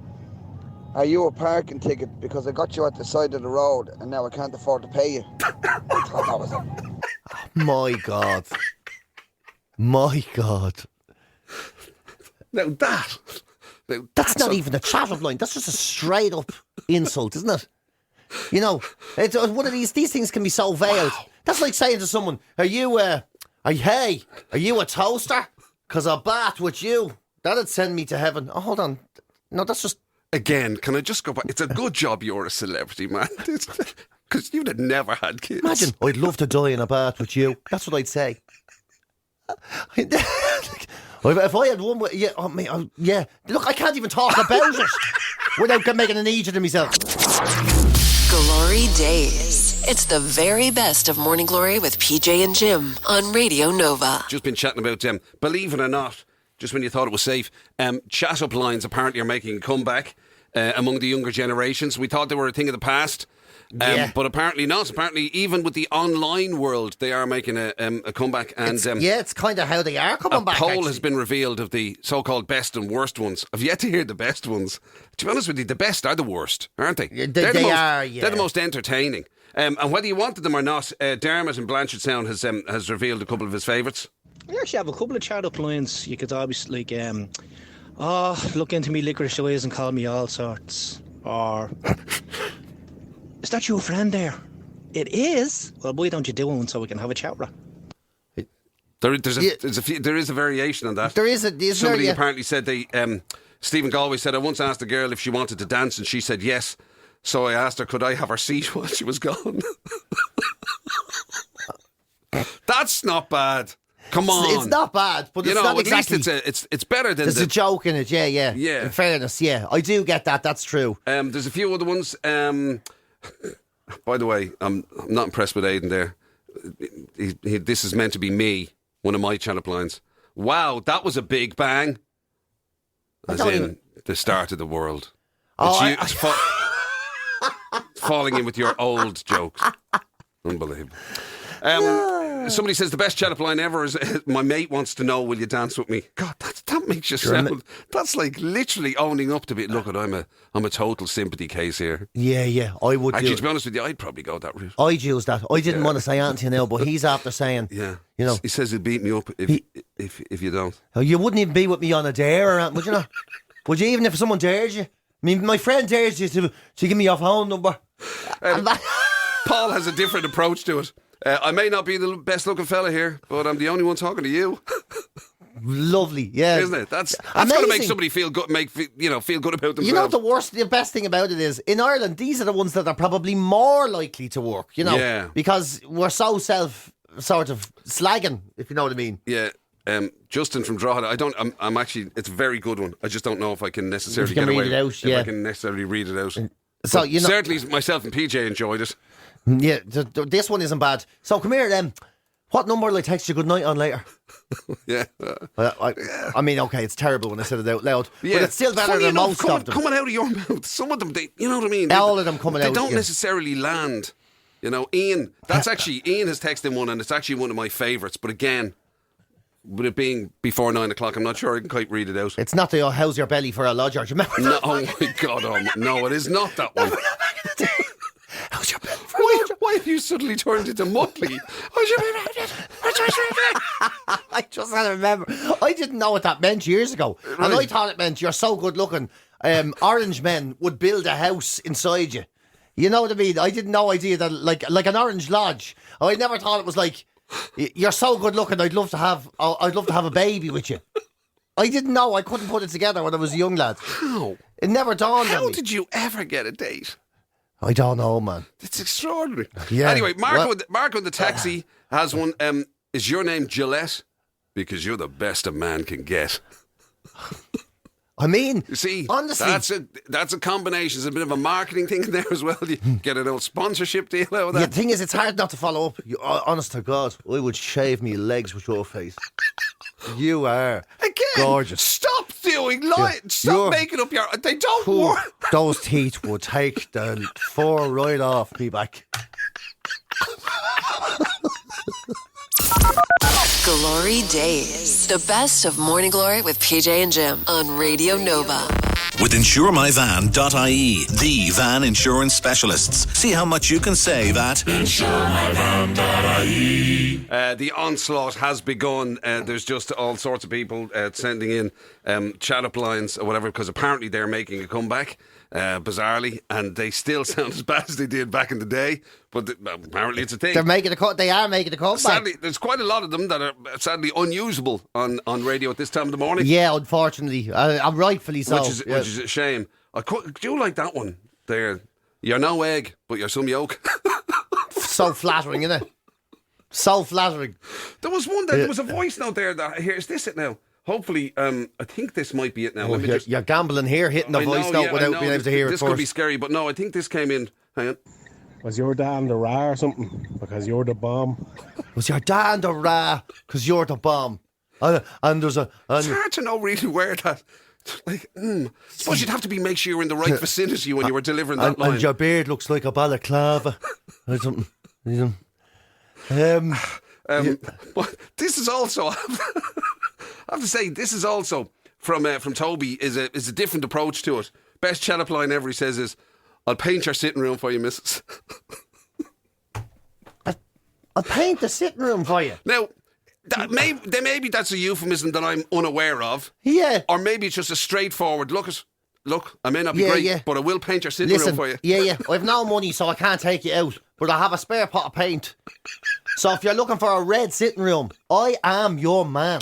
Speaker 5: are you a parking ticket because I got you at the side of the road and now I can't afford to pay you? I thought that was it.
Speaker 4: My God. My God.
Speaker 3: Now
Speaker 4: that's not even a chat-up line. That's just a straight-up insult, isn't it? You know, it's one of these things can be so veiled. Wow. That's like saying to someone, are you a toaster? Because I'll bat with you. That'd send me to heaven. Oh, hold on. No, that's just...
Speaker 3: Again, can I just go back? It's a good job you're a celebrity, man. Because you'd have never had kids.
Speaker 4: Imagine, I'd love to die in a bath with you. That's what I'd say. If I had one... yeah. Look, I can't even talk about it without making an idiot of myself.
Speaker 1: GloryDaze. It's the very best of Morning Glory with PJ and Jim on Radio Nova.
Speaker 3: Just been chatting about, believe it or not, just when you thought it was safe, chat-up lines apparently are making a comeback among the younger generations. We thought they were a thing of the past, but apparently not. Apparently, even with the online world, they are making a comeback. And
Speaker 4: it's kind of how they are coming back.
Speaker 3: A poll has been revealed of the so-called best and worst ones. I've yet to hear the best ones. To be honest with you, the best are the worst, aren't they?
Speaker 4: They're
Speaker 3: the most entertaining. And whether you wanted them or not, Dermot in Blanchardstown has revealed a couple of his favourites.
Speaker 6: I actually have a couple of chat-up lines. You could obviously look into me licorice eyes and call me all sorts. Or, is that your friend there? It is? Well, why don't you do one so we can have a chat with her?
Speaker 3: There is a variation on that.
Speaker 4: There is
Speaker 3: Somebody apparently said Stephen Galway said, I once asked a girl if she wanted to dance and she said yes. So I asked her, could I have her seat while she was gone? That's not bad. Come on.
Speaker 4: It's not bad, but it's not exactly...
Speaker 3: At least it's better than...
Speaker 4: There's a joke in it, yeah.
Speaker 3: Yeah.
Speaker 4: In fairness, yeah. I do get that, that's true.
Speaker 3: There's a few other ones. By the way, I'm not impressed with Aidan there. This is meant to be me, one of my chat-up lines. Wow, that was a big bang. As in the start of the world. It's falling in with your old jokes. Unbelievable. Somebody says the best chat-up line ever is, my mate wants to know, will you dance with me? God, that makes you sound... That's like literally owning up to be... Look, I'm a total sympathy case here.
Speaker 4: Yeah, I would
Speaker 3: actually, to be honest with you, I'd probably go that route.
Speaker 4: I'd use that. I didn't want to say anything now, but he's after saying...
Speaker 3: Yeah.
Speaker 4: You know,
Speaker 3: he says he'll beat me up if you don't.
Speaker 4: You wouldn't even be with me on a dare, or would you not? Would you, even if someone dares you? I mean, my friend dares you to give me your phone number.
Speaker 3: Paul has a different approach to it. I may not be the best looking fella here, but I'm the only one talking to you.
Speaker 4: Lovely, yeah,
Speaker 3: isn't it? That's going to make somebody feel good. Feel good about themselves.
Speaker 4: You know, the best thing about it is in Ireland, these are the ones that are probably more likely to work. You know, because we're so sort of slagging, if you know what I mean.
Speaker 3: Yeah. Justin from Drogheda. I'm actually. It's a very good one. I just don't know if I can necessarily get away. If I can necessarily read it out. So certainly myself and PJ enjoyed it.
Speaker 4: Yeah, this one isn't bad. So come here then. What number will I text you good night on later?
Speaker 3: Yeah.
Speaker 4: I mean, okay, it's terrible when I said it out loud.
Speaker 3: Yeah.
Speaker 4: But it's still better than most of them.
Speaker 3: Coming out of your mouth. Some of them, you know what I mean?
Speaker 4: All of them coming out.
Speaker 3: They don't necessarily land. You know, Ian. Ian has texted one and it's actually one of my favourites. But again, with it being before 9 o'clock, I'm not sure I can quite read it out.
Speaker 4: It's not the how's your belly for a lodger. Do you remember that?
Speaker 3: Oh my God, no, it is not that one.
Speaker 4: How's your belly?
Speaker 3: Why have you suddenly turned into Muttley?
Speaker 4: I just had to remember. I didn't know what that meant years ago. Right. And I thought it meant you're so good looking. Orange men would build a house inside you. You know what I mean? I didn't no idea that like an orange lodge. I never thought it was like you're so good looking. I'd love to have a baby with you. I didn't know. I couldn't put it together when I was a young lad.
Speaker 3: How?
Speaker 4: It never dawned on me.
Speaker 3: How did you ever get a date?
Speaker 4: I don't know, man.
Speaker 3: It's extraordinary.
Speaker 4: Yeah.
Speaker 3: Anyway, Marco in the taxi has one. Is your name Gillette? Because you're the best a man can get.
Speaker 4: I mean,
Speaker 3: You see,
Speaker 4: honestly,
Speaker 3: that's a combination. There's a bit of a marketing thing in there as well. You get an old sponsorship deal out of that.
Speaker 4: the thing is, it's hard not to follow up. Honest to God, I would shave me legs with your face. You are gorgeous.
Speaker 3: Stop doing lying. Stop making up your. They don't work.
Speaker 4: Those teeth would take the fur right off me back.
Speaker 1: Glory Days. The best of Morning Glory with PJ and Jim on Radio Nova.
Speaker 2: With InsureMyVan.ie, the van insurance specialists. See how much you can save at InsureMyVan.ie.
Speaker 3: The onslaught has begun. There's just all sorts of people sending in chat-up lines or whatever, because apparently they're making a comeback, bizarrely, and they still sound as bad as they did back in the day. But apparently it's a thing.
Speaker 4: They are making a comeback.
Speaker 3: Sadly, there's quite a lot of them that are sadly unusable on radio at this time of the morning.
Speaker 4: Yeah, unfortunately, rightfully so.
Speaker 3: Which is a shame. I do like that one there. You're no egg, but you're some yolk.
Speaker 4: So flattering, isn't it? So flattering.
Speaker 3: There was one. There was a voice note there. Is this it now? Hopefully, I think this might be it now.
Speaker 4: You're gambling here, hitting the voice note without being able to hear it
Speaker 3: first. This could be scary, but no, I think this came in. Hang on.
Speaker 7: Was your dad the Ra or something? Because you're the bomb.
Speaker 4: Was your dad the Ra? Because you're the bomb. And there's a...
Speaker 3: It's hard to know really where that... Like, suppose you'd have to make sure you're in the right vicinity when you were delivering that line.
Speaker 4: And your beard looks like a balaclava. Or something.
Speaker 3: But this is also... I have to say, this is also, from Toby, is a different approach to it. Best chat-up line ever, he says, is... I'll paint your sitting room for you, missus.
Speaker 4: I'll paint the sitting room for you.
Speaker 3: Now, maybe that's a euphemism that I'm unaware of.
Speaker 4: Yeah.
Speaker 3: Or maybe it's just a straightforward, look, I may not be great, but I will paint your sitting room for you.
Speaker 4: Yeah. I've no money, so I can't take you out. But I have a spare pot of paint. So if you're looking for a red sitting room, I am your man.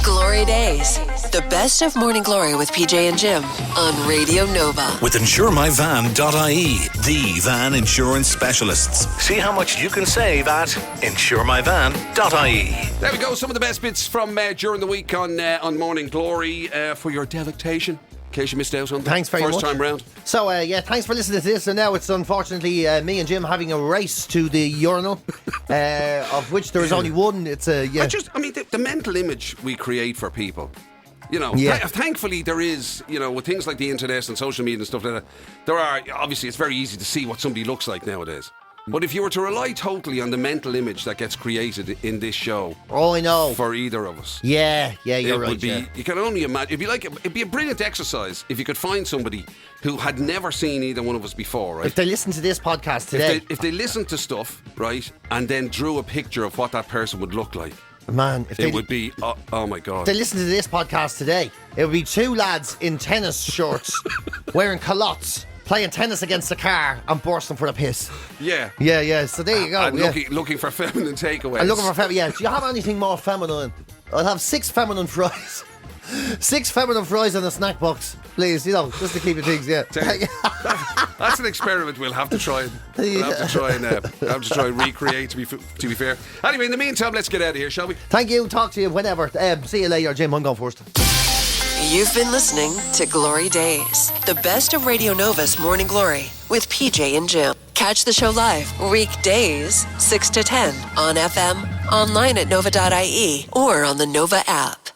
Speaker 1: Glory Days. The best of Morning Glory with PJ and Jim on Radio Nova.
Speaker 2: with InsureMyVan.ie, the van insurance specialists. See how much you can save at InsureMyVan.ie.
Speaker 3: There we go. Some of the best bits from during the week on Morning Glory for your delectation. In case you missed out on
Speaker 4: Thanks very much.
Speaker 3: First time round.
Speaker 4: So, thanks for listening to this. And now it's unfortunately me and Jim having a race to the urinal, of which there is only one. It's
Speaker 3: the mental image we create for people. Thankfully there is, with things like the internet and social media and stuff like that, obviously it's very easy to see what somebody looks like nowadays. But if you were to rely totally on the mental image that gets created in this show,
Speaker 4: I know,
Speaker 3: for either of us,
Speaker 4: you're right.
Speaker 3: You can only imagine. It'd be a brilliant exercise if you could find somebody who had never seen either one of us before. Right?
Speaker 4: If they listen to this podcast today,
Speaker 3: if they listened to stuff, right, and then drew a picture of what that person would look like.
Speaker 4: Man,
Speaker 3: it would be, oh my God.
Speaker 4: If they listen to this podcast today, it would be two lads in tennis shorts, wearing culottes, playing tennis against a car and bursting for a piss.
Speaker 3: Yeah.
Speaker 4: So there you go.
Speaker 3: And looking for feminine takeaways.
Speaker 4: I'm looking for feminine. Do you have anything more feminine? I'll have 6 feminine fries. 6 feminine fries in a snack box, please. Just to keep the things. Yeah.
Speaker 3: That's an experiment we'll have to try. We'll have to try and recreate. To be fair. Anyway, in the meantime, let's get out of here, shall we?
Speaker 4: Thank you. Talk to you whenever. See you later, Jim. I'm going first.
Speaker 1: You've been listening to Glory Days, the best of Radio Nova's Morning Glory with PJ and Jim. Catch the show live weekdays 6 to 10 on FM, online at nova.ie, or on the Nova app.